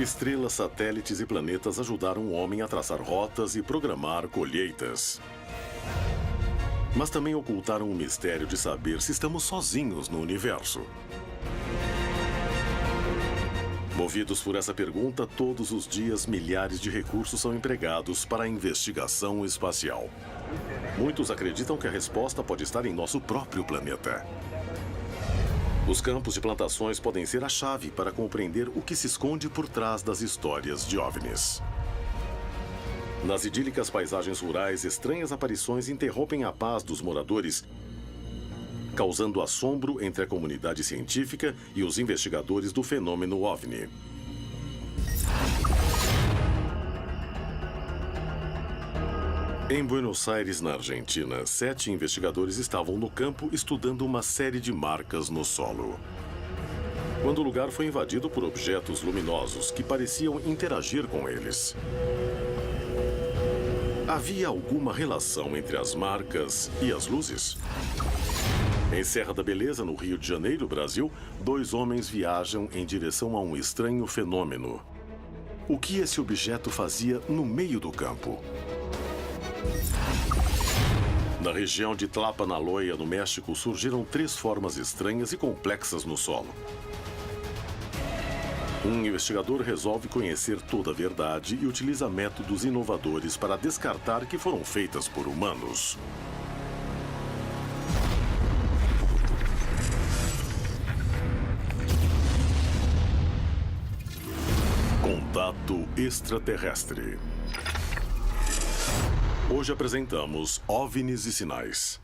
Estrelas, satélites e planetas ajudaram o homem a traçar rotas e programar colheitas. Mas também ocultaram o mistério de saber se estamos sozinhos no universo. Movidos por essa pergunta, todos os dias milhares de recursos são empregados para a investigação espacial. Muitos acreditam que a resposta pode estar em nosso próprio planeta. Os campos de plantações podem ser a chave para compreender o que se esconde por trás das histórias de OVNIs. Nas idílicas paisagens rurais, estranhas aparições interrompem a paz dos moradores, causando assombro entre a comunidade científica e os investigadores do fenômeno OVNI. Em Buenos Aires, na Argentina, 7 investigadores estavam no campo estudando uma série de marcas no solo, quando o lugar foi invadido por objetos luminosos que pareciam interagir com eles. Havia alguma relação entre as marcas e as luzes? Em Serra da Beleza, no Rio de Janeiro, Brasil, 2 homens viajam em direção a um estranho fenômeno. O que esse objeto fazia no meio do campo? Na região de Tlapalaloya, no México, surgiram 3 formas estranhas e complexas no solo. Um investigador resolve conhecer toda a verdade e utiliza métodos inovadores para descartar que foram feitas por humanos. Contato extraterrestre. Hoje apresentamos OVNIs e sinais.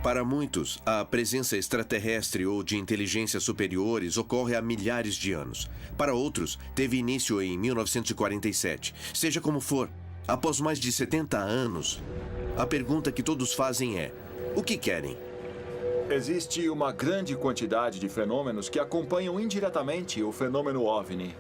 Para muitos, a presença extraterrestre ou de inteligências superiores ocorre há milhares de anos. Para outros, teve início em 1947. Seja como for, após mais de 70 anos, a pergunta que todos fazem é: o que querem? Existe uma grande quantidade de fenômenos que acompanham indiretamente o fenômeno OVNI.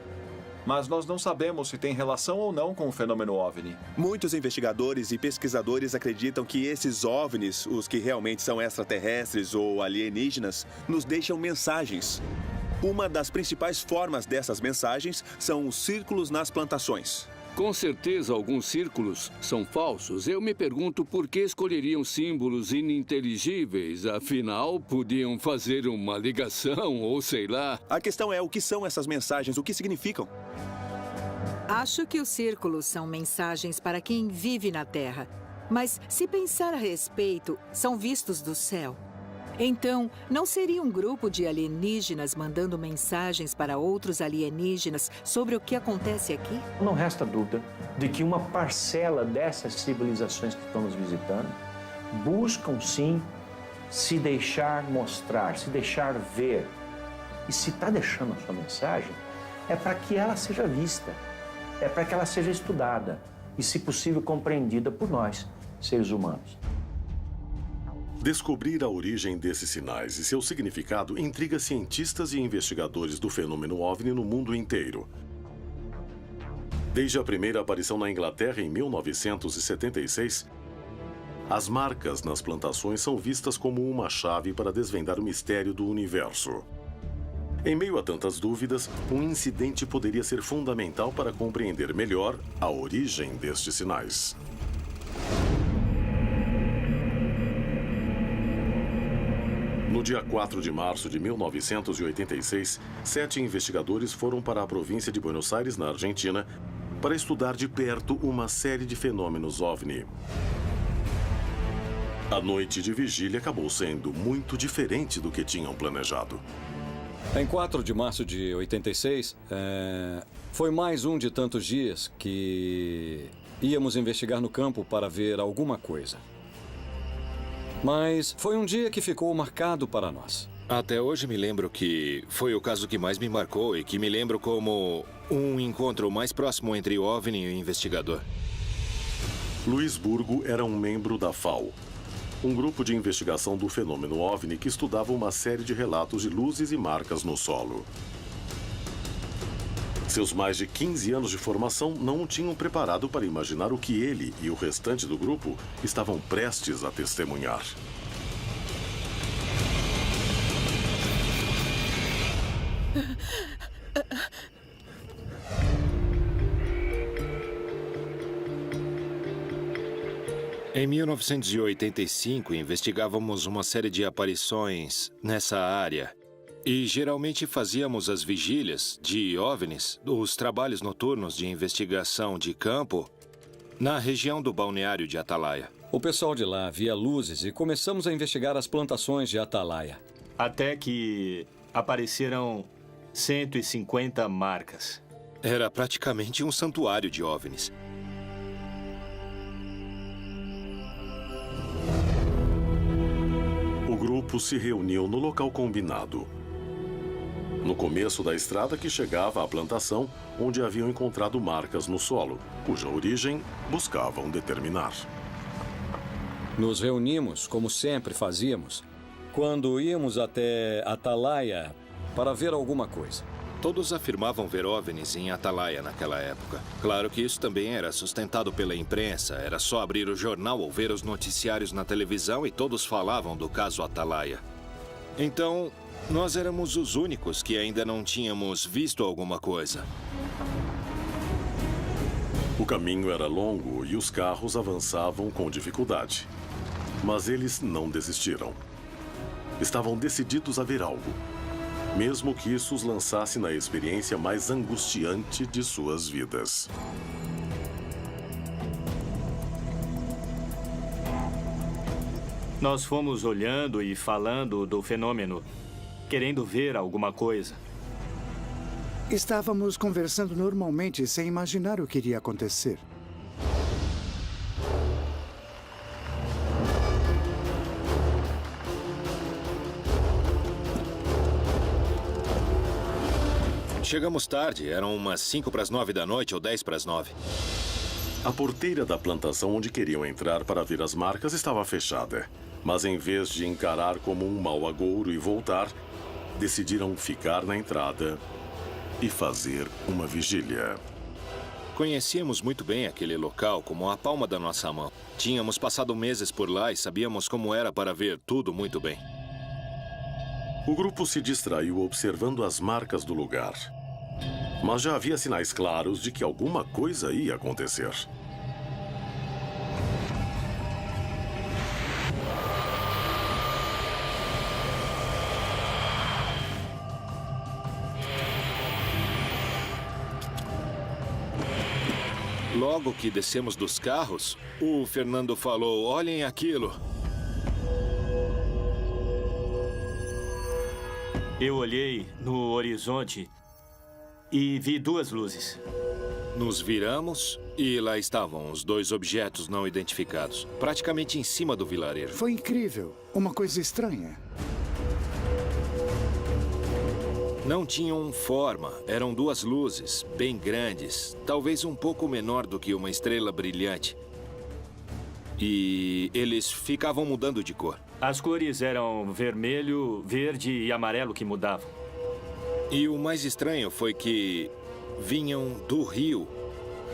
Mas nós não sabemos se tem relação ou não com o fenômeno OVNI. Muitos investigadores e pesquisadores acreditam que esses OVNIs, os que realmente são extraterrestres ou alienígenas, nos deixam mensagens. Uma das principais formas dessas mensagens são os círculos nas plantações. Com certeza, alguns círculos são falsos. Eu me pergunto por que escolheriam símbolos ininteligíveis. Afinal, podiam fazer uma ligação ou sei lá. A questão é o que são essas mensagens, o que significam? Acho que os círculos são mensagens para quem vive na Terra. Mas, se pensar a respeito, são vistos do céu. Então, não seria um grupo de alienígenas mandando mensagens para outros alienígenas sobre o que acontece aqui? Não resta dúvida de que uma parcela dessas civilizações que estão nos visitando buscam, sim, se deixar mostrar, se deixar ver. E se está deixando a sua mensagem, é para que ela seja vista, é para que ela seja estudada e, se possível, compreendida por nós, seres humanos. Descobrir a origem desses sinais e seu significado intriga cientistas e investigadores do fenômeno OVNI no mundo inteiro. Desde a primeira aparição na Inglaterra em 1976, as marcas nas plantações são vistas como uma chave para desvendar o mistério do universo. Em meio a tantas dúvidas, um incidente poderia ser fundamental para compreender melhor a origem destes sinais. No dia 4 de março de 1986, 7 investigadores foram para a província de Buenos Aires, na Argentina, para estudar de perto uma série de fenômenos OVNI. A noite de vigília acabou sendo muito diferente do que tinham planejado. Em 4 de março de 86, foi mais um de tantos dias que íamos investigar no campo para ver alguma coisa. Mas foi um dia que ficou marcado para nós. Até hoje me lembro que foi o caso que mais me marcou e que me lembro como um encontro mais próximo entre o OVNI e o investigador. Luiz Burgo era um membro da FAO, um grupo de investigação do fenômeno OVNI que estudava uma série de relatos de luzes e marcas no solo. Seus mais de 15 anos de formação não o tinham preparado para imaginar o que ele e o restante do grupo estavam prestes a testemunhar. Em 1985, investigávamos uma série de aparições nessa área. E geralmente fazíamos as vigílias de OVNIs, os trabalhos noturnos de investigação de campo, na região do balneário de Atalaia. O pessoal de lá via luzes e começamos a investigar as plantações de Atalaia. Até que apareceram 150 marcas. Era praticamente um santuário de OVNIs. O grupo se reuniu no local combinado. No começo da estrada que chegava à plantação, onde haviam encontrado marcas no solo, cuja origem buscavam determinar. Nos reunimos, como sempre fazíamos, quando íamos até Atalaia para ver alguma coisa. Todos afirmavam ver OVNIs em Atalaia naquela época. Claro que isso também era sustentado pela imprensa. Era só abrir o jornal ou ver os noticiários na televisão e todos falavam do caso Atalaia. Então, nós éramos os únicos que ainda não tínhamos visto alguma coisa. O caminho era longo e os carros avançavam com dificuldade. Mas eles não desistiram. Estavam decididos a ver algo, mesmo que isso os lançasse na experiência mais angustiante de suas vidas. Nós fomos olhando e falando do fenômeno, querendo ver alguma coisa. Estávamos conversando normalmente, sem imaginar o que iria acontecer. Chegamos tarde, eram umas 5 para as 9 da noite ou 10 para as 9. A porteira da plantação onde queriam entrar para ver as marcas estava fechada. Mas em vez de encarar como um mau agouro e voltar, decidiram ficar na entrada e fazer uma vigília. Conhecíamos muito bem aquele local como a palma da nossa mão. Tínhamos passado meses por lá e sabíamos como era para ver tudo muito bem. O grupo se distraiu observando as marcas do lugar. Mas já havia sinais claros de que alguma coisa ia acontecer. Logo que descemos dos carros, o Fernando falou: "Olhem aquilo." Eu olhei no horizonte e vi duas luzes. Nos viramos e lá estavam os dois objetos não identificados, praticamente em cima do vilarejo. Foi incrível. Uma coisa estranha. Não tinham forma, eram duas luzes, bem grandes, talvez um pouco menor do que uma estrela brilhante. E eles ficavam mudando de cor. As cores eram vermelho, verde e amarelo que mudavam. E o mais estranho foi que vinham do rio.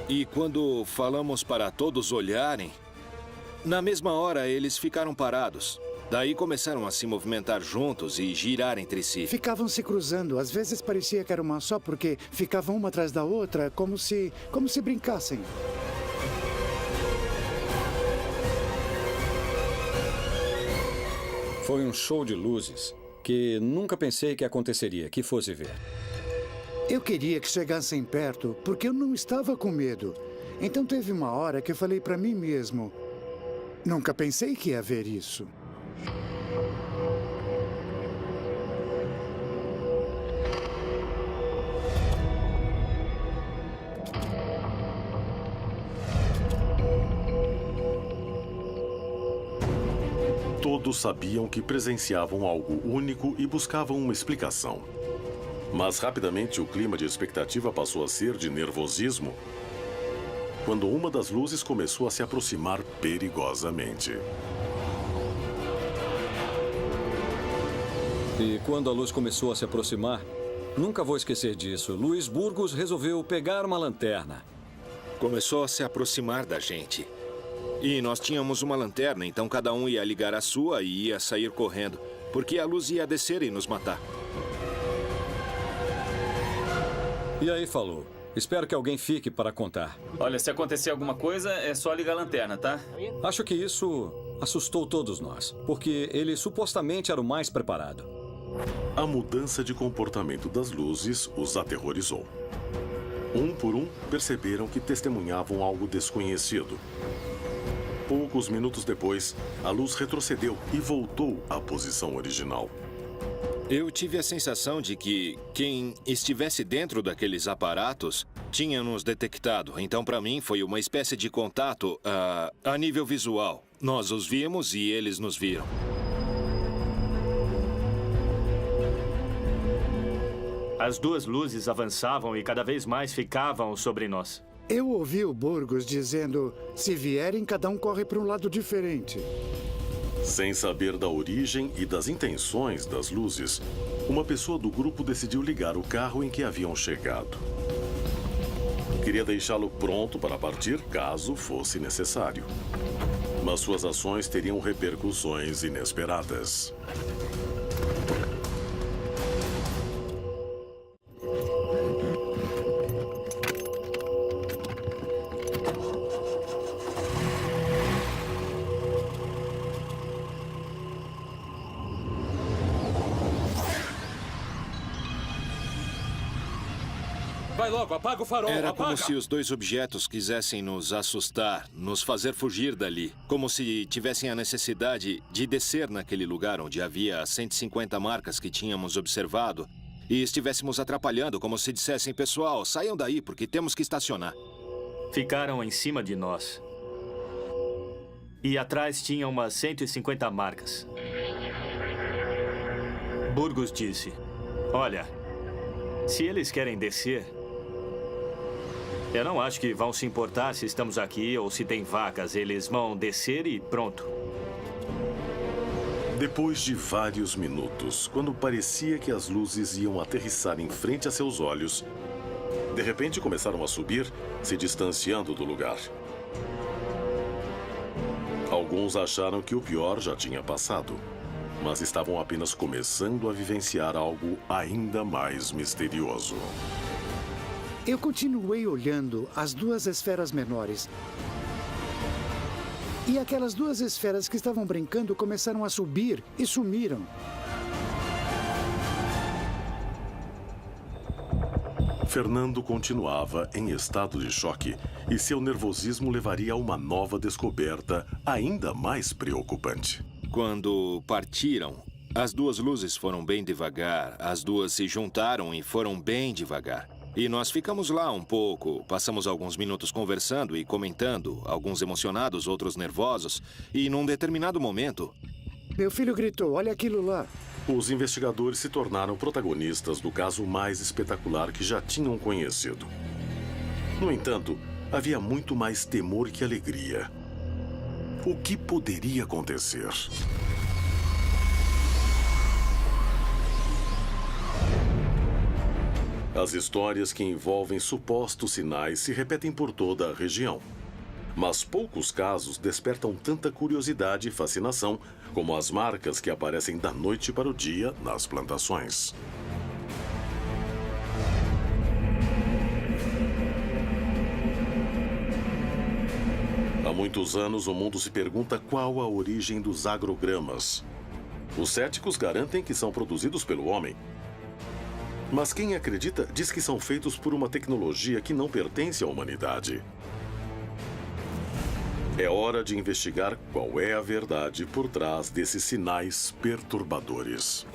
E quando falamos para todos olharem, na mesma hora eles ficaram parados. Daí começaram a se movimentar juntos e girar entre si. Ficavam se cruzando. Às vezes parecia que era uma só, porque ficavam uma atrás da outra, como se brincassem. Foi um show de luzes que nunca pensei que aconteceria, que fosse ver. Eu queria que chegassem perto, porque eu não estava com medo. Então teve uma hora que eu falei para mim mesmo: nunca pensei que ia ver isso. Todos sabiam que presenciavam algo único e buscavam uma explicação. Mas rapidamente o clima de expectativa passou a ser de nervosismo quando uma das luzes começou a se aproximar perigosamente. E quando a luz começou a se aproximar, nunca vou esquecer disso, Luiz Burgos resolveu pegar uma lanterna. Começou a se aproximar da gente. E nós tínhamos uma lanterna, então cada um ia ligar a sua e ia sair correndo, porque a luz ia descer e nos matar. E aí, falou. Espero que alguém fique para contar. Olha, se acontecer alguma coisa, é só ligar a lanterna, tá? Acho que isso assustou todos nós, porque ele supostamente era o mais preparado. A mudança de comportamento das luzes os aterrorizou. Um por um, perceberam que testemunhavam algo desconhecido. Poucos minutos depois, a luz retrocedeu e voltou à posição original. Eu tive a sensação de que quem estivesse dentro daqueles aparatos tinha nos detectado. Então, para mim, foi uma espécie de contato a nível visual. Nós os vimos e eles nos viram. As duas luzes avançavam e cada vez mais ficavam sobre nós. Eu ouvi o Burgos dizendo, se vierem, cada um corre para um lado diferente. Sem saber da origem e das intenções das luzes, uma pessoa do grupo decidiu ligar o carro em que haviam chegado. Queria deixá-lo pronto para partir caso fosse necessário. Mas suas ações teriam repercussões inesperadas. Vai logo, apaga o farol, Era apaga! como se os dois objetos quisessem nos assustar, nos fazer fugir dali. Como se tivessem a necessidade de descer naquele lugar onde havia as 150 marcas que tínhamos observado e estivéssemos atrapalhando, como se dissessem, pessoal, saiam daí porque temos que estacionar. Ficaram em cima de nós. E atrás tinha umas 150 marcas. Burgos disse, olha, se eles querem descer, eu não acho que vão se importar se estamos aqui ou se tem vacas. Eles vão descer e pronto. Depois de vários minutos, quando parecia que as luzes iam aterrissar em frente a seus olhos, de repente começaram a subir, se distanciando do lugar. Alguns acharam que o pior já tinha passado, mas estavam apenas começando a vivenciar algo ainda mais misterioso. Eu continuei olhando as duas esferas menores. E aquelas duas esferas que estavam brincando começaram a subir e sumiram. Fernando continuava em estado de choque e seu nervosismo levaria a uma nova descoberta ainda mais preocupante. Quando partiram, as duas luzes foram bem devagar, as duas se juntaram e foram bem devagar. E nós ficamos lá um pouco, passamos alguns minutos conversando e comentando, alguns emocionados, outros nervosos, e num determinado momento... Meu filho gritou, olha aquilo lá. Os investigadores se tornaram protagonistas do caso mais espetacular que já tinham conhecido. No entanto, havia muito mais temor que alegria. O que poderia acontecer? As histórias que envolvem supostos sinais se repetem por toda a região. Mas poucos casos despertam tanta curiosidade e fascinação como as marcas que aparecem da noite para o dia nas plantações. Há muitos anos, o mundo se pergunta qual a origem dos agrogramas. Os céticos garantem que são produzidos pelo homem. Mas quem acredita diz que são feitos por uma tecnologia que não pertence à humanidade. É hora de investigar qual é a verdade por trás desses sinais perturbadores.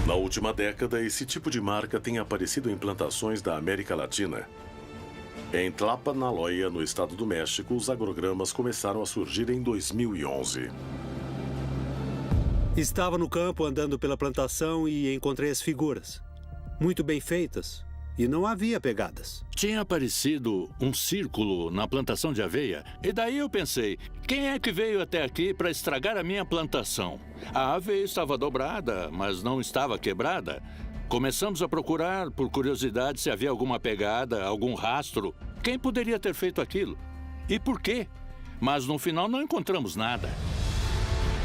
Na última década, esse tipo de marca tem aparecido em plantações da América Latina. Em Tlapanaloya, no estado do México, os agrogramas começaram a surgir em 2011. Estava no campo andando pela plantação e encontrei as figuras. Muito bem feitas. E não havia pegadas. Tinha aparecido um círculo na plantação de aveia. E daí eu pensei, quem é que veio até aqui para estragar a minha plantação? A aveia estava dobrada, mas não estava quebrada. Começamos a procurar, por curiosidade, se havia alguma pegada, algum rastro. Quem poderia ter feito aquilo? E por quê? Mas no final não encontramos nada.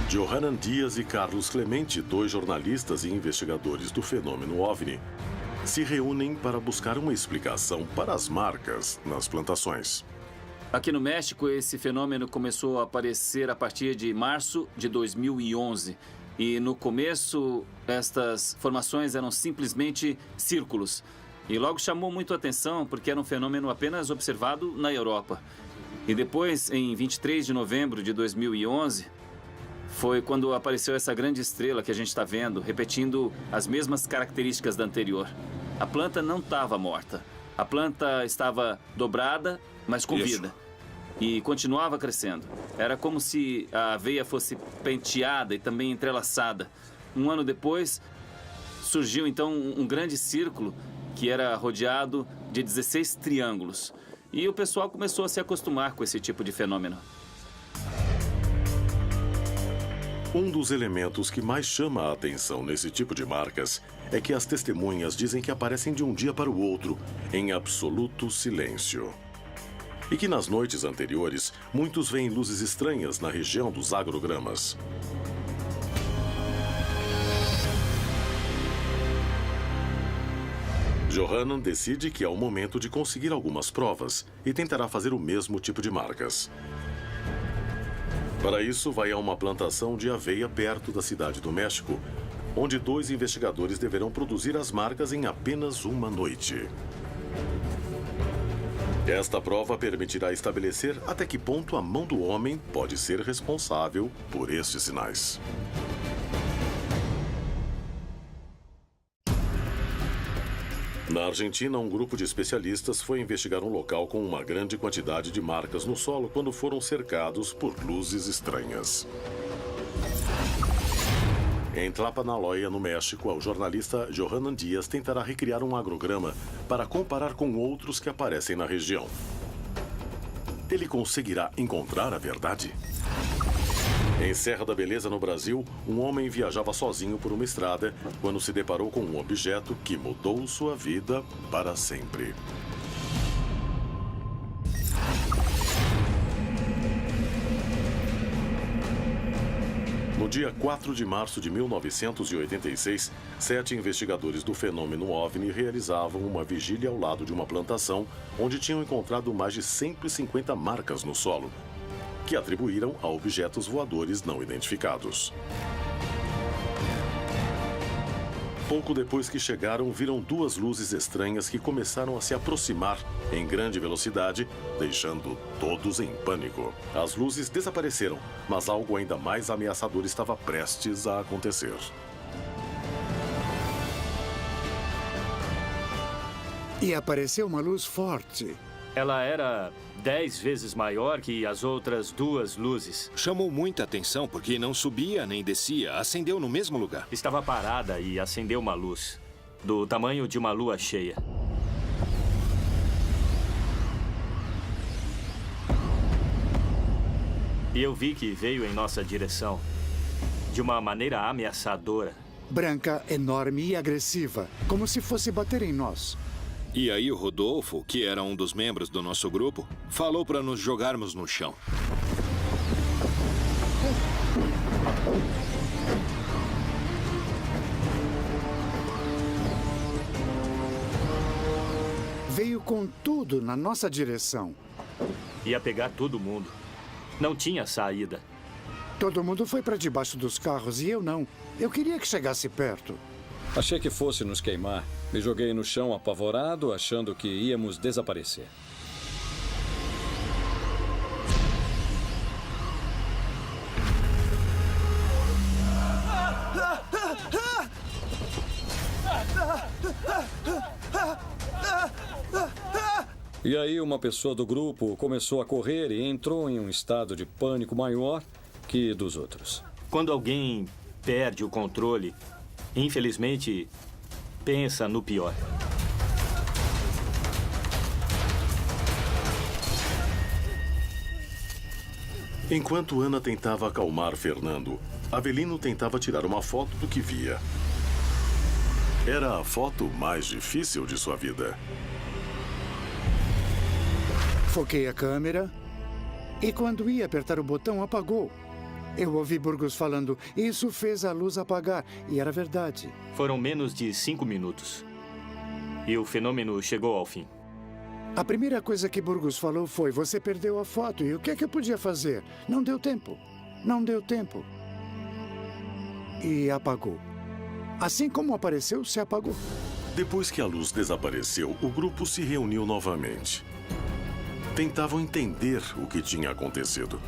Johanan Dias e Carlos Clemente, 2 jornalistas e investigadores do fenômeno OVNI, se reúnem para buscar uma explicação para as marcas nas plantações. Aqui no México, esse fenômeno começou a aparecer a partir de março de 2011. E no começo, estas formações eram simplesmente círculos. E logo chamou muito a atenção porque era um fenômeno apenas observado na Europa. E depois, em 23 de novembro de 2011, foi quando apareceu essa grande estrela que a gente está vendo, repetindo as mesmas características da anterior. A planta não estava morta. A planta estava dobrada, mas com vida. E continuava crescendo. Era como se a aveia fosse penteada e também entrelaçada. Um ano depois, surgiu então um grande círculo que era rodeado de 16 triângulos. E o pessoal começou a se acostumar com esse tipo de fenômeno. Um dos elementos que mais chama a atenção nesse tipo de marcas é que as testemunhas dizem que aparecem de um dia para o outro, em absoluto silêncio. E que nas noites anteriores, muitos veem luzes estranhas na região dos agrogramas. Johanan decide que é o momento de conseguir algumas provas e tentará fazer o mesmo tipo de marcas. Para isso, vai a uma plantação de aveia perto da cidade do México, onde 2 investigadores deverão produzir as marcas em apenas uma noite. Esta prova permitirá estabelecer até que ponto a mão do homem pode ser responsável por estes sinais. Na Argentina, um grupo de especialistas foi investigar um local com uma grande quantidade de marcas no solo quando foram cercados por luzes estranhas. Em Tlapaloloya, no México, o jornalista Johanan Dias tentará recriar um agrograma para comparar com outros que aparecem na região. Ele conseguirá encontrar a verdade? Em Serra da Beleza, no Brasil, um homem viajava sozinho por uma estrada quando se deparou com um objeto que mudou sua vida para sempre. No dia 4 de março de 1986, 7 investigadores do fenômeno OVNI realizavam uma vigília ao lado de uma plantação onde tinham encontrado mais de 150 marcas no solo, que atribuíram a objetos voadores não identificados. Pouco depois que chegaram, viram 2 luzes estranhas que começaram a se aproximar em grande velocidade, deixando todos em pânico. As luzes desapareceram, mas algo ainda mais ameaçador estava prestes a acontecer. E apareceu uma luz forte. Ela era 10 vezes maior que as outras 2 luzes. Chamou muita atenção porque não subia nem descia, acendeu no mesmo lugar. Estava parada e acendeu uma luz, do tamanho de uma lua cheia. E eu vi que veio em nossa direção, de uma maneira ameaçadora. Branca, enorme e agressiva, como se fosse bater em nós. E aí o Rodolfo, que era um dos membros do nosso grupo, falou para nos jogarmos no chão. Veio com tudo na nossa direção. Ia pegar todo mundo. Não tinha saída. Todo mundo foi para debaixo dos carros e eu não. Eu queria que chegasse perto. Achei que fosse nos queimar. Me joguei no chão apavorado, achando que íamos desaparecer. E aí uma pessoa do grupo começou a correr e entrou em um estado de pânico maior que dos outros. Quando alguém perde o controle, infelizmente, pensa no pior. Enquanto Ana tentava acalmar Fernando, Avelino tentava tirar uma foto do que via. Era a foto mais difícil de sua vida. Foquei a câmera e quando ia apertar o botão, apagou. Eu ouvi Burgos falando, isso fez a luz apagar. E era verdade. Foram menos de 5 minutos. E o fenômeno chegou ao fim. A primeira coisa que Burgos falou foi, você perdeu a foto. E o que é que eu podia fazer? Não deu tempo. Não deu tempo. E apagou. Assim como apareceu, se apagou. Depois que a luz desapareceu, o grupo se reuniu novamente. Tentavam entender o que tinha acontecido.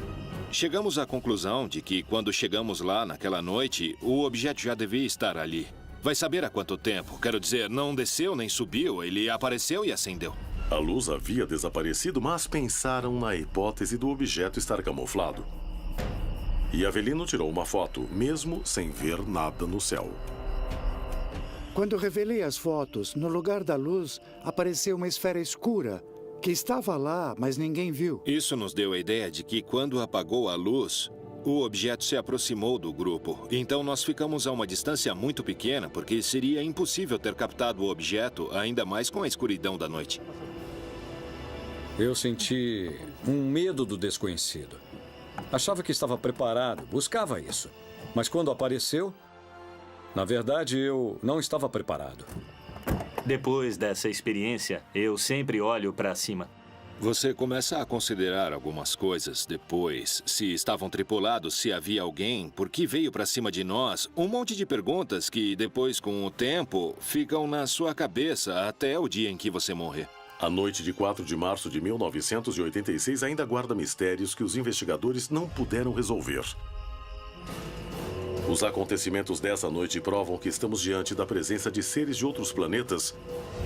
Chegamos à conclusão de que, quando chegamos lá naquela noite, o objeto já devia estar ali. Vai saber há quanto tempo. Quero dizer, não desceu nem subiu, ele apareceu e acendeu. A luz havia desaparecido, mas pensaram na hipótese do objeto estar camuflado. E Avelino tirou uma foto, mesmo sem ver nada no céu. Quando revelei as fotos, no lugar da luz, apareceu uma esfera escura, que estava lá, mas ninguém viu. Isso nos deu a ideia de que, quando apagou a luz, o objeto se aproximou do grupo. Então nós ficamos a uma distância muito pequena, porque seria impossível ter captado o objeto, ainda mais com a escuridão da noite. Eu senti um medo do desconhecido. Achava que estava preparado, buscava isso. Mas quando apareceu, na verdade, eu não estava preparado. Depois dessa experiência, eu sempre olho para cima. Você começa a considerar algumas coisas depois. Se estavam tripulados, se havia alguém, por que veio para cima de nós? Um monte de perguntas que, depois, com o tempo, ficam na sua cabeça até o dia em que você morrer. A noite de 4 de março de 1986 ainda guarda mistérios que os investigadores não puderam resolver. Os acontecimentos dessa noite provam que estamos diante da presença de seres de outros planetas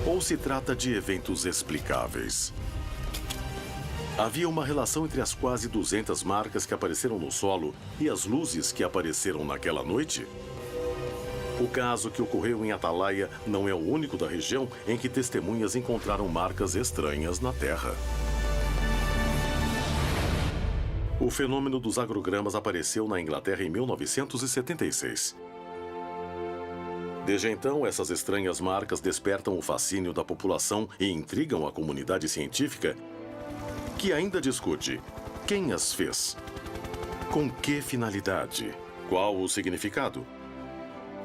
ou se trata de eventos explicáveis. Havia uma relação entre as quase 200 marcas que apareceram no solo e as luzes que apareceram naquela noite? O caso que ocorreu em Atalaia não é o único da região em que testemunhas encontraram marcas estranhas na Terra. O fenômeno dos agrogramas apareceu na Inglaterra em 1976. Desde então, essas estranhas marcas despertam o fascínio da população e intrigam a comunidade científica, que ainda discute quem as fez, com que finalidade, qual o significado.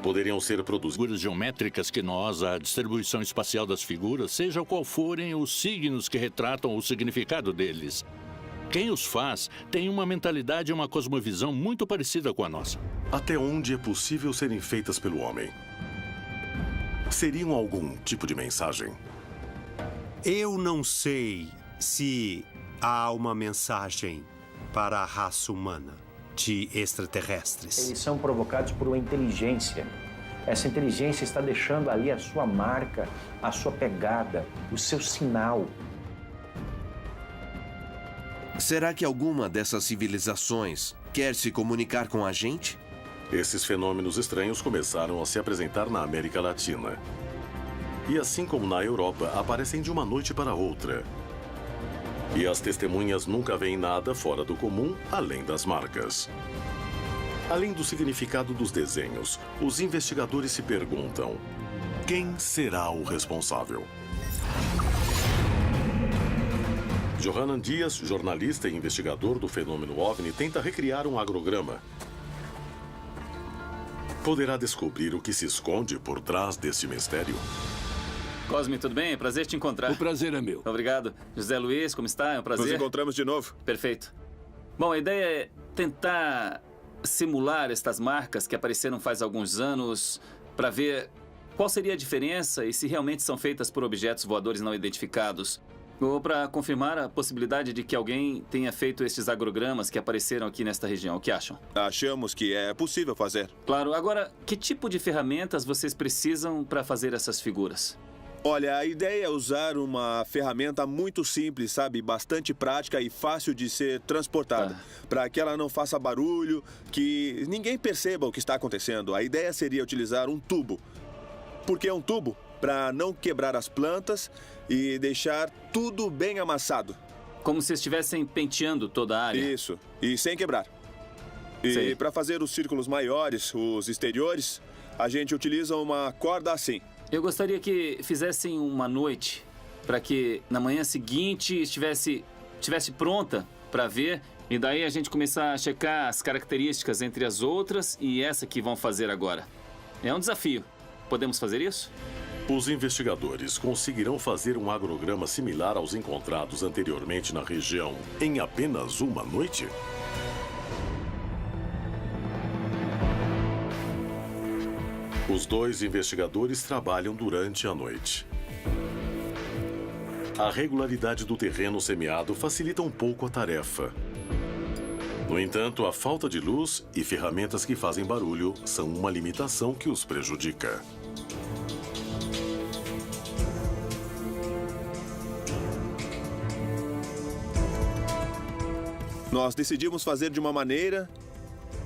Poderiam ser produzidas figuras geométricas que nós, a distribuição espacial das figuras, seja qual forem os signos que retratam o significado deles. Quem os faz tem uma mentalidade e uma cosmovisão muito parecida com a nossa. Até onde é possível serem feitas pelo homem? Seriam algum tipo de mensagem? Eu não sei se há uma mensagem para a raça humana de extraterrestres. Eles são provocados por uma inteligência. Essa inteligência está deixando ali a sua marca, a sua pegada, o seu sinal. Será que alguma dessas civilizações quer se comunicar com a gente? Esses fenômenos estranhos começaram a se apresentar na América Latina. E assim como na Europa, aparecem de uma noite para outra. E as testemunhas nunca veem nada fora do comum, além das marcas. Além do significado dos desenhos, os investigadores se perguntam: quem será o responsável? Johanan Dias, jornalista e investigador do fenômeno OVNI, tenta recriar um agrograma. Poderá descobrir o que se esconde por trás deste mistério? Cosme, tudo bem? Prazer te encontrar. O prazer é meu. Obrigado. José Luiz, como está? É um prazer. Nos encontramos de novo. Perfeito. Bom, a ideia é tentar simular estas marcas que apareceram faz alguns anos para ver qual seria a diferença e se realmente são feitas por objetos voadores não identificados. Ou para confirmar a possibilidade de que alguém tenha feito estes agrogramas que apareceram aqui nesta região. O que acham? Achamos que é possível fazer. Claro. Agora, que tipo de ferramentas vocês precisam para fazer essas figuras? Olha, a ideia é usar uma ferramenta muito simples, sabe? Bastante prática e fácil de ser transportada. Para que ela não faça barulho, que ninguém perceba o que está acontecendo. A ideia seria utilizar um tubo. Por que um tubo? Para não quebrar as plantas e deixar tudo bem amassado. Como se estivessem penteando toda a área? Isso, e sem quebrar. E para fazer os círculos maiores, os exteriores, a gente utiliza uma corda assim. Eu gostaria que fizessem uma noite para que na manhã seguinte estivesse pronta para ver e daí a gente começar a checar as características entre as outras e essa que vão fazer agora. É um desafio. Podemos fazer isso? Os investigadores conseguirão fazer um agrograma similar aos encontrados anteriormente na região em apenas uma noite? Os dois investigadores trabalham durante a noite. A regularidade do terreno semeado facilita um pouco a tarefa. No entanto, a falta de luz e ferramentas que fazem barulho são uma limitação que os prejudica. Nós decidimos fazer de uma maneira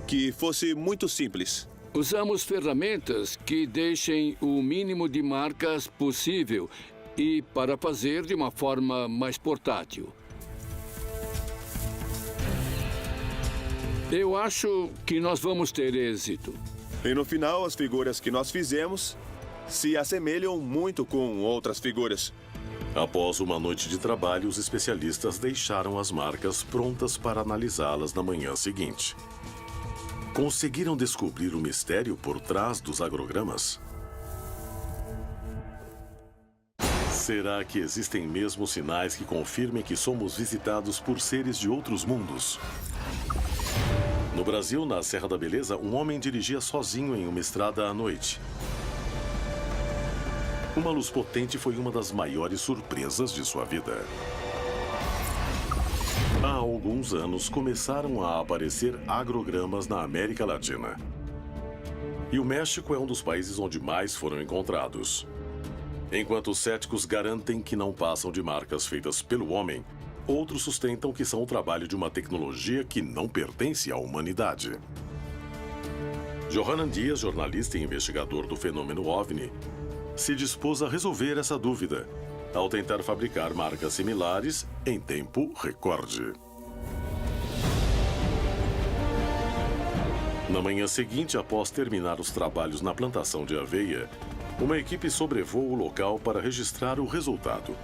que fosse muito simples. Usamos ferramentas que deixem o mínimo de marcas possível e para fazer de uma forma mais portátil. Eu acho que nós vamos ter êxito. E no final, as figuras que nós fizemos se assemelham muito com outras figuras. Após uma noite de trabalho, os especialistas deixaram as marcas prontas para analisá-las na manhã seguinte. Conseguiram descobrir o mistério por trás dos agrogramas? Será que existem mesmo sinais que confirmem que somos visitados por seres de outros mundos? No Brasil, na Serra da Beleza, um homem dirigia sozinho em uma estrada à noite. Uma luz potente foi uma das maiores surpresas de sua vida. Há alguns anos, começaram a aparecer agrogramas na América Latina. E o México é um dos países onde mais foram encontrados. Enquanto os céticos garantem que não passam de marcas feitas pelo homem, outros sustentam que são o trabalho de uma tecnologia que não pertence à humanidade. Johanan Dias, jornalista e investigador do fenômeno OVNI, se dispôs a resolver essa dúvida, ao tentar fabricar marcas similares em tempo recorde. Na manhã seguinte, após terminar os trabalhos na plantação de aveia, uma equipe sobrevoa o local para registrar o resultado.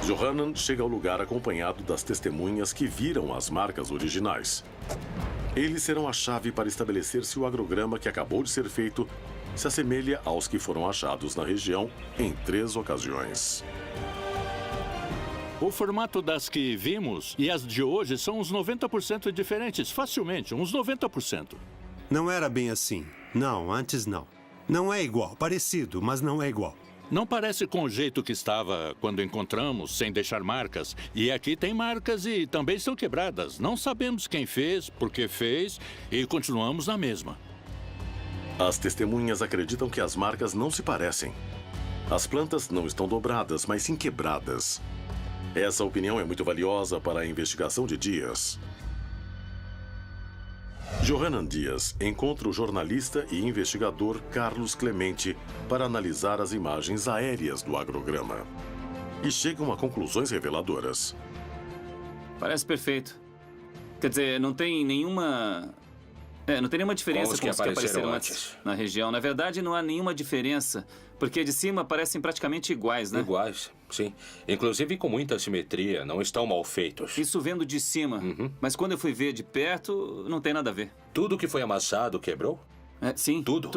Johanan chega ao lugar acompanhado das testemunhas que viram as marcas originais. Eles serão a chave para estabelecer se o agrograma que acabou de ser feito se assemelha aos que foram achados na região em 3 ocasiões. O formato das que vimos e as de hoje são uns 90% diferentes, facilmente, uns 90%. Não era bem assim. Não, antes não. Não é igual, parecido, mas não é igual. Não parece com o jeito que estava quando encontramos, sem deixar marcas. E aqui tem marcas e também são quebradas. Não sabemos quem fez, por que fez e continuamos na mesma. As testemunhas acreditam que as marcas não se parecem. As plantas não estão dobradas, mas sim quebradas. Essa opinião é muito valiosa para a investigação de Dias. Johanan Dias encontra o jornalista e investigador Carlos Clemente para analisar as imagens aéreas do agrograma. E chegam a conclusões reveladoras. Parece perfeito. Quer dizer, não tem nenhuma... não tem nenhuma diferença com os que apareceram antes na região. Na verdade, não há nenhuma diferença, porque de cima parecem praticamente iguais, né? Iguais, sim. Inclusive com muita simetria, não estão mal feitos. Isso vendo de cima. Mas quando eu fui ver de perto, não tem nada a ver. Tudo que foi amassado quebrou? Sim. Tudo?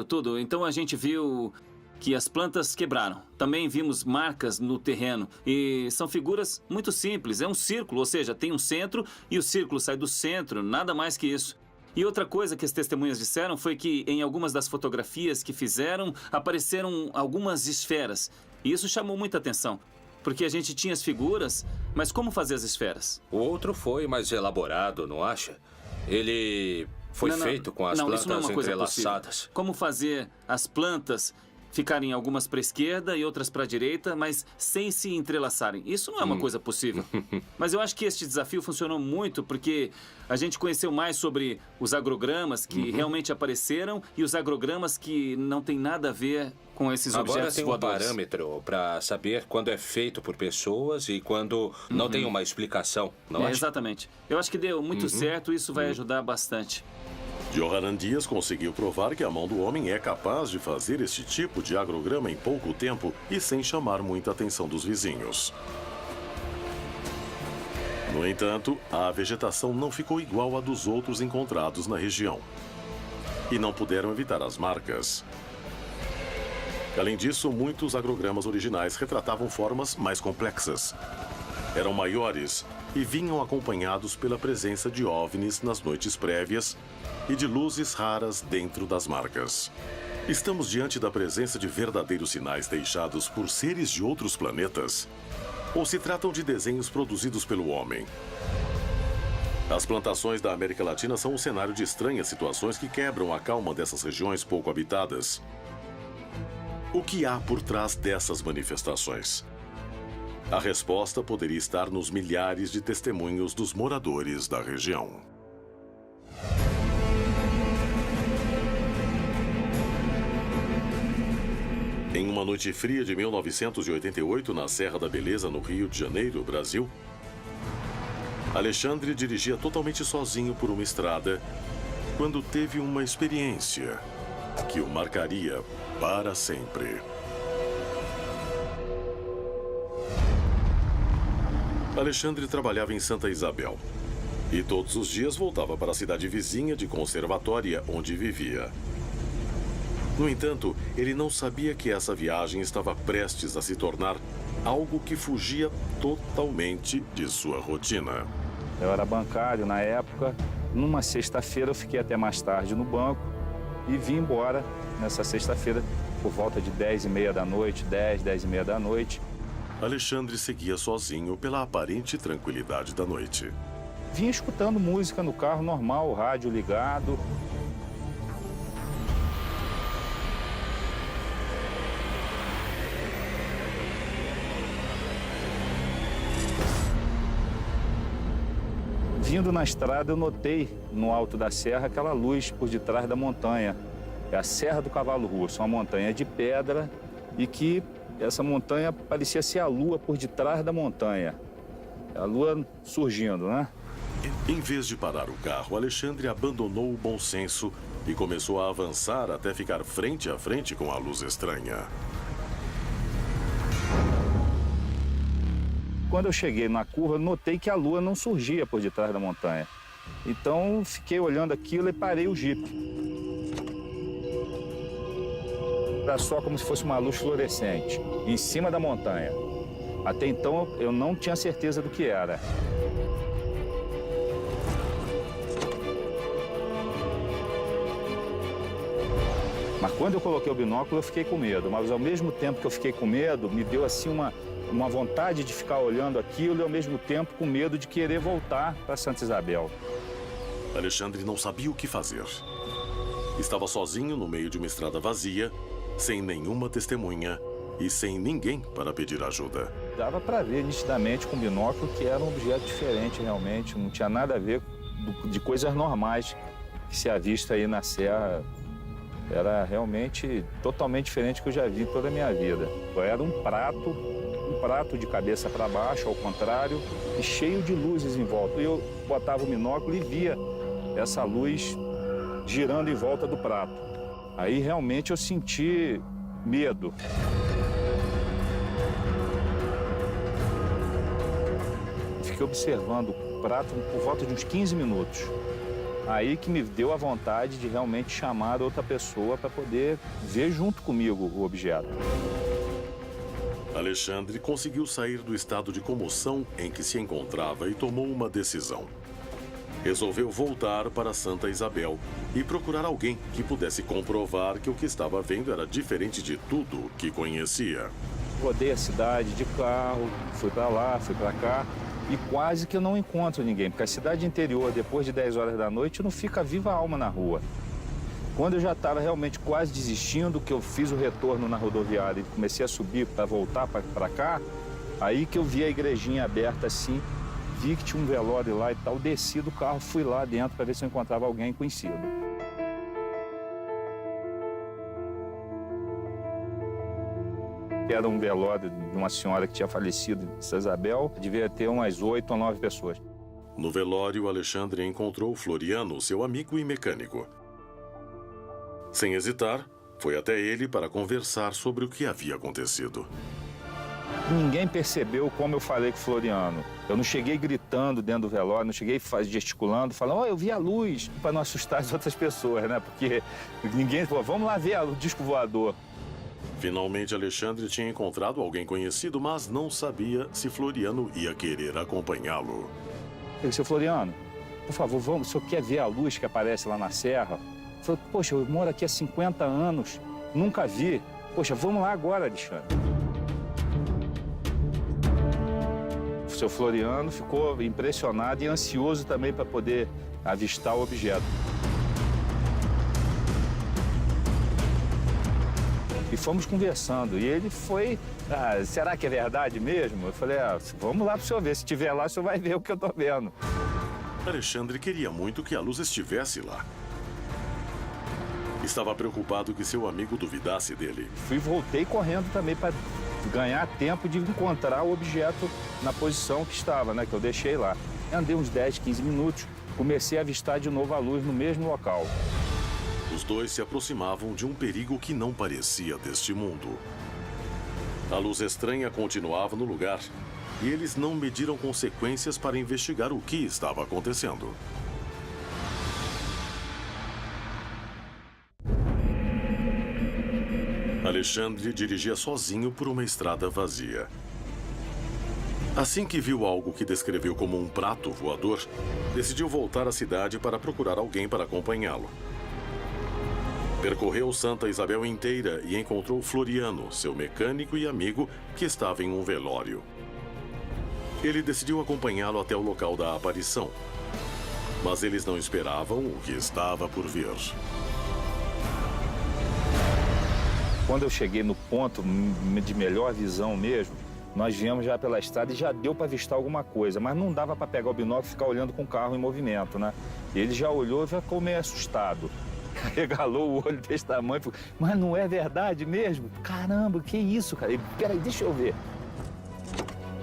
Tudo. Então a gente viu que as plantas quebraram. Também vimos marcas no terreno. E são figuras muito simples. É um círculo, ou seja, tem um centro e o círculo sai do centro, nada mais que isso. E outra coisa que as testemunhas disseram foi que em algumas das fotografias que fizeram, apareceram algumas esferas. E isso chamou muita atenção, porque a gente tinha as figuras, mas como fazer as esferas? O outro foi mais elaborado, não acha? Ele foi feito com as plantas isso não é uma coisa entrelaçadas. Possível. Como fazer as plantas ficarem algumas para a esquerda e outras para a direita, mas sem se entrelaçarem. Isso não é uma coisa possível. Mas eu acho que este desafio funcionou muito porque a gente conheceu mais sobre os agrogramas que realmente apareceram e os agrogramas que não têm nada a ver com esses objetos voadores. Agora tem um parâmetro para saber quando é feito por pessoas e quando não tem uma explicação, não é? Exatamente. Eu acho que deu muito certo e isso vai ajudar bastante. Johanan Dias conseguiu provar que a mão do homem é capaz de fazer este tipo de agrograma em pouco tempo e sem chamar muita atenção dos vizinhos. No entanto, a vegetação não ficou igual à dos outros encontrados na região. E não puderam evitar as marcas. Além disso, muitos agrogramas originais retratavam formas mais complexas. Eram maiores e vinham acompanhados pela presença de OVNIs nas noites prévias e de luzes raras dentro das marcas. Estamos diante da presença de verdadeiros sinais deixados por seres de outros planetas? Ou se tratam de desenhos produzidos pelo homem? As plantações da América Latina são um cenário de estranhas situações que quebram a calma dessas regiões pouco habitadas. O que há por trás dessas manifestações? A resposta poderia estar nos milhares de testemunhos dos moradores da região. Em uma noite fria de 1988, na Serra da Beleza, no Rio de Janeiro, Brasil, Alexandre dirigia totalmente sozinho por uma estrada quando teve uma experiência que o marcaria para sempre. Alexandre trabalhava em Santa Isabel e todos os dias voltava para a cidade vizinha de Conservatória, onde vivia. No entanto, ele não sabia que essa viagem estava prestes a se tornar algo que fugia totalmente de sua rotina. Eu era bancário na época. Numa sexta-feira eu fiquei até mais tarde no banco e vim embora nessa sexta-feira por volta de 10h30 da noite, 10h30 da noite. Alexandre seguia sozinho pela aparente tranquilidade da noite. Vinha escutando música no carro normal, o rádio ligado. Vindo na estrada, eu notei no alto da serra aquela luz por detrás da montanha. É a Serra do Cavalo Russo, uma montanha de pedra e que essa montanha parecia ser a lua por detrás da montanha. A lua surgindo, né? Em vez de parar o carro, Alexandre abandonou o bom senso e começou a avançar até ficar frente a frente com a luz estranha. Quando eu cheguei na curva, eu notei que a lua não surgia por detrás da montanha. Então, fiquei olhando aquilo e parei o jipe. Era só como se fosse uma luz fluorescente, em cima da montanha. Até então, eu não tinha certeza do que era. Mas quando eu coloquei o binóculo, eu fiquei com medo. Mas ao mesmo tempo que eu fiquei com medo, me deu assim uma vontade de ficar olhando aquilo e ao mesmo tempo com medo de querer voltar para Santa Isabel. Alexandre não sabia o que fazer. Estava sozinho no meio de uma estrada vazia, sem nenhuma testemunha e sem ninguém para pedir ajuda. Dava para ver nitidamente com o binóculo que era um objeto diferente realmente, não tinha nada a ver de coisas normais que se avista aí na serra. Era realmente totalmente diferente do que eu já vi em toda a minha vida. Era um prato de cabeça para baixo, ao contrário, e cheio de luzes em volta. E eu botava o binóculo e via essa luz girando em volta do prato. Aí realmente eu senti medo. Fiquei observando o prato por volta de uns 15 minutos. Aí que me deu a vontade de realmente chamar outra pessoa para poder ver junto comigo o objeto. Alexandre conseguiu sair do estado de comoção em que se encontrava e tomou uma decisão. Resolveu voltar para Santa Isabel e procurar alguém que pudesse comprovar que o que estava vendo era diferente de tudo que conhecia. Rodei a cidade de carro, fui para lá, fui para cá e quase que eu não encontro ninguém, porque a cidade interior, depois de 10 horas da noite, não fica viva alma na rua. Quando eu já estava realmente quase desistindo, que eu fiz o retorno na rodoviária e comecei a subir para voltar para cá, aí que eu vi a igrejinha aberta assim, vi que tinha um velório lá e tal, desci do carro, fui lá dentro para ver se eu encontrava alguém conhecido. Era um velório de uma senhora que tinha falecido em Santa Isabel, devia ter umas 8 ou 9 pessoas. No velório, Alexandre encontrou Floriano, seu amigo e mecânico. Sem hesitar, foi até ele para conversar sobre o que havia acontecido. Ninguém percebeu como eu falei com o Floriano. Eu não cheguei gritando dentro do velório, não cheguei gesticulando, falando, eu vi a luz, para não assustar as outras pessoas, né? Porque ninguém falou, vamos lá ver o disco voador. Finalmente, Alexandre tinha encontrado alguém conhecido, mas não sabia se Floriano ia querer acompanhá-lo. Eu disse, seu Floriano, por favor, vamos, o senhor quer ver a luz que aparece lá na serra? Eu falei, poxa, eu moro aqui há 50 anos, nunca vi. Poxa, vamos lá agora, Alexandre. O seu Floriano ficou impressionado e ansioso também para poder avistar o objeto. E fomos conversando, e ele foi, será que é verdade mesmo? Eu falei, vamos lá para o senhor ver, se estiver lá, o senhor vai ver o que eu estou vendo. Alexandre queria muito que a luz estivesse lá. Estava preocupado que seu amigo duvidasse dele. Voltei correndo também para ganhar tempo de encontrar o objeto na posição que estava, né, que eu deixei lá. Andei uns 10, 15 minutos, comecei a avistar de novo a luz no mesmo local. Os dois se aproximavam de um perigo que não parecia deste mundo. A luz estranha continuava no lugar e eles não mediram consequências para investigar o que estava acontecendo. Alexandre dirigia sozinho por uma estrada vazia. Assim que viu algo que descreveu como um prato voador, decidiu voltar à cidade para procurar alguém para acompanhá-lo. Percorreu Santa Isabel inteira e encontrou Floriano, seu mecânico e amigo, que estava em um velório. Ele decidiu acompanhá-lo até o local da aparição, mas eles não esperavam o que estava por vir. Quando eu cheguei no ponto de melhor visão mesmo, nós viemos já pela estrada e já deu para avistar alguma coisa, mas não dava para pegar o binóculo e ficar olhando com o carro em movimento, né? Ele já olhou e já ficou meio assustado. Regalou o olho desse tamanho e falou, mas não é verdade mesmo? Caramba, que isso, cara? Peraí, deixa eu ver.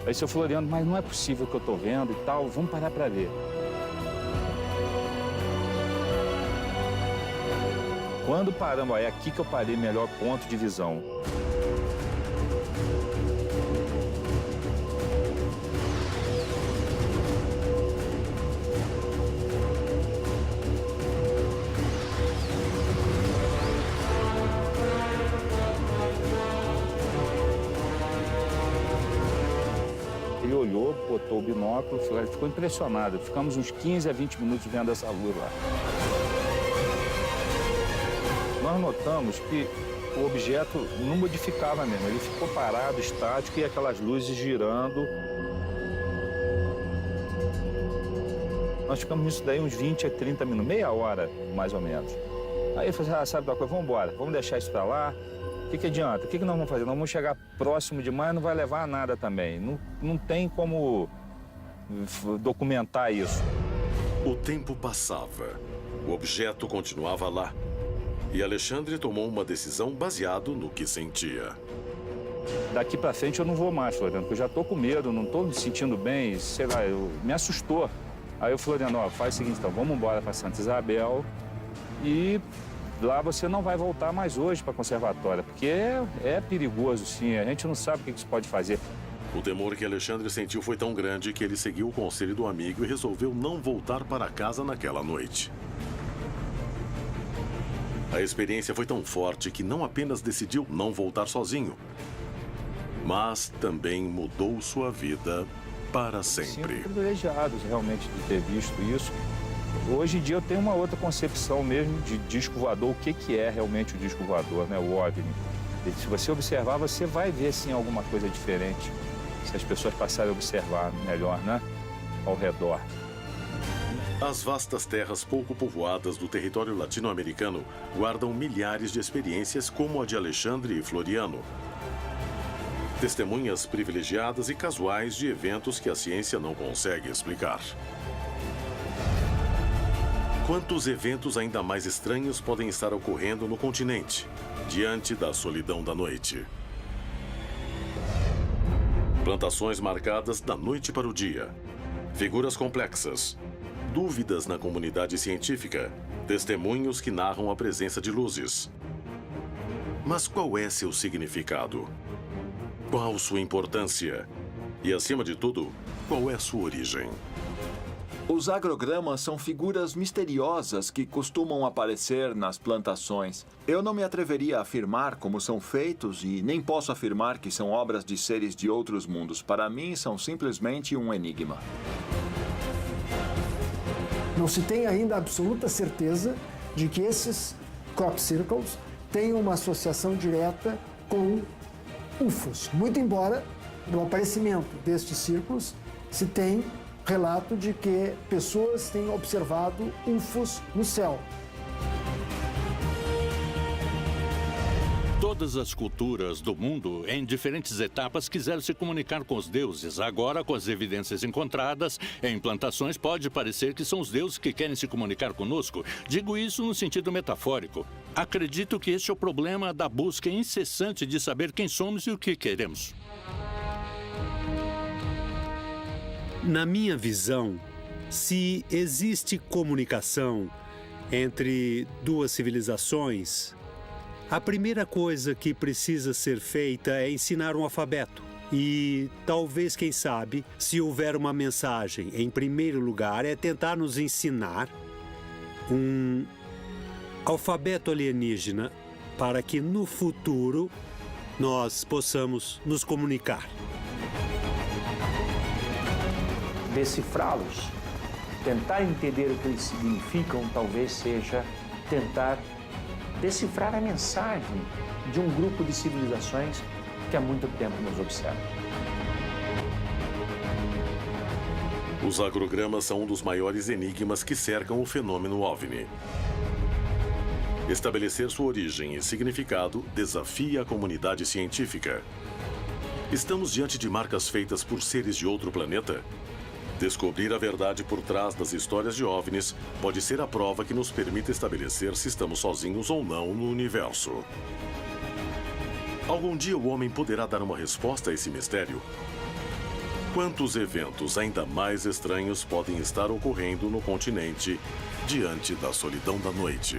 Aí, seu Floriano, mas não é possível que eu tô vendo e tal, vamos parar para ver. Quando paramos, é aqui que eu parei, melhor ponto de visão. Ele olhou, botou o binóculo, ficou impressionado. Ficamos uns 15 a 20 minutos vendo essa luz lá. Nós notamos que o objeto não modificava mesmo, ele ficou parado, estático, e aquelas luzes girando. Nós ficamos nisso daí uns 20 a 30 minutos, meia hora, mais ou menos. Aí eu falei, sabe da coisa, vamos embora, vamos deixar isso para lá. O que adianta? O que nós vamos fazer? Nós vamos chegar próximo demais, não vai levar a nada também. Não tem como documentar isso. O tempo passava, o objeto continuava lá. E Alexandre tomou uma decisão baseado no que sentia. Daqui para frente eu não vou mais, Floriano, porque eu já tô com medo, não tô me sentindo bem, sei lá, me assustou. Aí o Floriano, faz o seguinte, então, vamos embora para Santa Isabel e lá você não vai voltar mais hoje para a conservatória, porque é perigoso, sim, a gente não sabe o que isso pode fazer. O temor que Alexandre sentiu foi tão grande que ele seguiu o conselho do amigo e resolveu não voltar para casa naquela noite. A experiência foi tão forte que não apenas decidiu não voltar sozinho, mas também mudou sua vida para sempre. Sim, privilegiados realmente de ter visto isso. Hoje em dia eu tenho uma outra concepção mesmo de disco voador, o que é realmente o disco voador, né? O OVNI. E se você observar, você vai ver sim alguma coisa diferente, se as pessoas passarem a observar melhor, né? Ao redor. As vastas terras pouco povoadas do território latino-americano guardam milhares de experiências como a de Alexandre e Floriano. Testemunhas privilegiadas e casuais de eventos que a ciência não consegue explicar. Quantos eventos ainda mais estranhos podem estar ocorrendo no continente, diante da solidão da noite? Plantações marcadas da noite para o dia. Figuras complexas. Dúvidas na comunidade científica, testemunhos que narram a presença de luzes. Mas qual é seu significado? Qual sua importância? E, acima de tudo, qual é sua origem? Os agrogramas são figuras misteriosas que costumam aparecer nas plantações. Eu não me atreveria a afirmar como são feitos e nem posso afirmar que são obras de seres de outros mundos. Para mim, são simplesmente um enigma. Não se tem ainda absoluta certeza de que esses crop circles tenham uma associação direta com UFOs. Muito embora, no aparecimento destes círculos, se tem relato de que pessoas têm observado UFOs no céu. Todas as culturas do mundo, em diferentes etapas, quiseram se comunicar com os deuses. Agora, com as evidências encontradas em plantações, pode parecer que são os deuses que querem se comunicar conosco. Digo isso no sentido metafórico. Acredito que este é o problema da busca incessante de saber quem somos e o que queremos. Na minha visão, se existe comunicação entre duas civilizações, a primeira coisa que precisa ser feita é ensinar um alfabeto. E talvez, quem sabe, se houver uma mensagem, em primeiro lugar, é tentar nos ensinar um alfabeto alienígena para que no futuro nós possamos nos comunicar. Decifrá-los, tentar entender o que eles significam, talvez seja tentar decifrar a mensagem de um grupo de civilizações que há muito tempo nos observa. Os agrogramas são um dos maiores enigmas que cercam o fenômeno OVNI. Estabelecer sua origem e significado desafia a comunidade científica. Estamos diante de marcas feitas por seres de outro planeta? Descobrir a verdade por trás das histórias de OVNIs pode ser a prova que nos permite estabelecer se estamos sozinhos ou não no universo. Algum dia o homem poderá dar uma resposta a esse mistério? Quantos eventos ainda mais estranhos podem estar ocorrendo no continente diante da solidão da noite?